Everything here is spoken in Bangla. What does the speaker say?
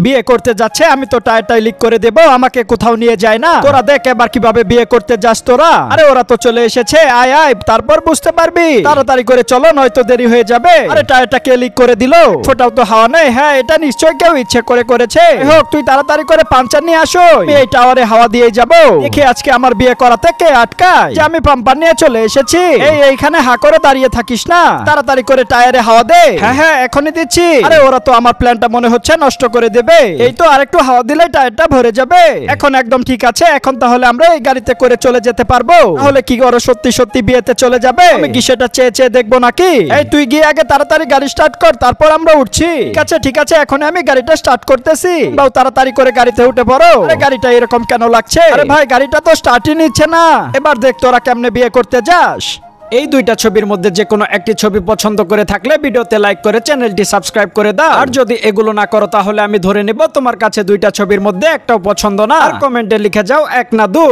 বিয়ে করতে যাচ্ছে, আমি তো টায়ারটাই লিক করে দেব, আমাকে কোথাও নিয়ে যায় না। তোরা দেখ এবার কিভাবে বিয়ে করতে যাস তোরা। আরে ওরা তো চলে এসেছে, আয় আয়, তারপর বুঝতে পারবি। তাড়াতাড়ি করে চলো, নয়তো দেরি হয়ে যাবে। আরে টায়ারটা কে লিক করে দিল? ফোটাও তো হাওয়া নেই। হ্যাঁ, এটা নিশ্চয়ই কেউ ইচ্ছে করে করেছে। হোক, তুই তাড়াতাড়ি করে পাঞ্চার নিয়ে আসো, আমি এই টাওয়ারে হাওয়া দিয়ে যাবো। দেখি আজকে আমার বিয়ে করাতে কে আটকায়। যে আমি পাম্পার নিয়ে চলে এসেছি। এইখানে হা করে দাঁড়িয়ে থাকিস না, তাড়াতাড়ি করে টায়ারে হাওয়া দে। হ্যাঁ হ্যাঁ, এখনই দিচ্ছি। আরে ওরা তো আমার প্ল্যানটা মনে হচ্ছে নষ্ট করে দেবে। এই তো আরেকটু হাওয়া দিলে টায়ারটা ভরে যাবে। এখন একদম ঠিক আছে। এখন তাহলে আমরা এই গাড়িতে করে চলে যেতে পারবো। তাহলে কি করো, সত্যি সত্যি বিয়েতে চলে যাবে? আমি কি সেটা চেয়ে চেয়ে দেখবো নাকি? এই তুই গিয়ে আগে তাড়াতাড়ি গাড়ি স্টার্ট কর, তারপর আমরা উঠছি। ঠিক আছে ঠিক আছে, এখন আমি গাড়িটা স্টার্ট করতেছি। বাউ তাড়াতাড়ি করে গাড়িতে উঠে পড়ো। আরে গাড়িটা এরকম কেন লাগছে? আরে ভাই, গাড়িটা তো স্টার্টই নিচ্ছে না। এবার দেখ তোরা কেমনে বিয়ে করতে যাস। এই দুইটা ছবির মধ্যে যে কোনো একটি ছবি পছন্দ করে থাকলে ভিডিওতে লাইক করে চ্যানেলটি সাবস্ক্রাইব করে দাও। আর যদি এগুলো না করো তাহলে আমি ধরে নিব তোমার কাছে দুইটা ছবির মধ্যে একটাও পছন্দ না। আর কমেন্টে লিখে যাও 1 না 2।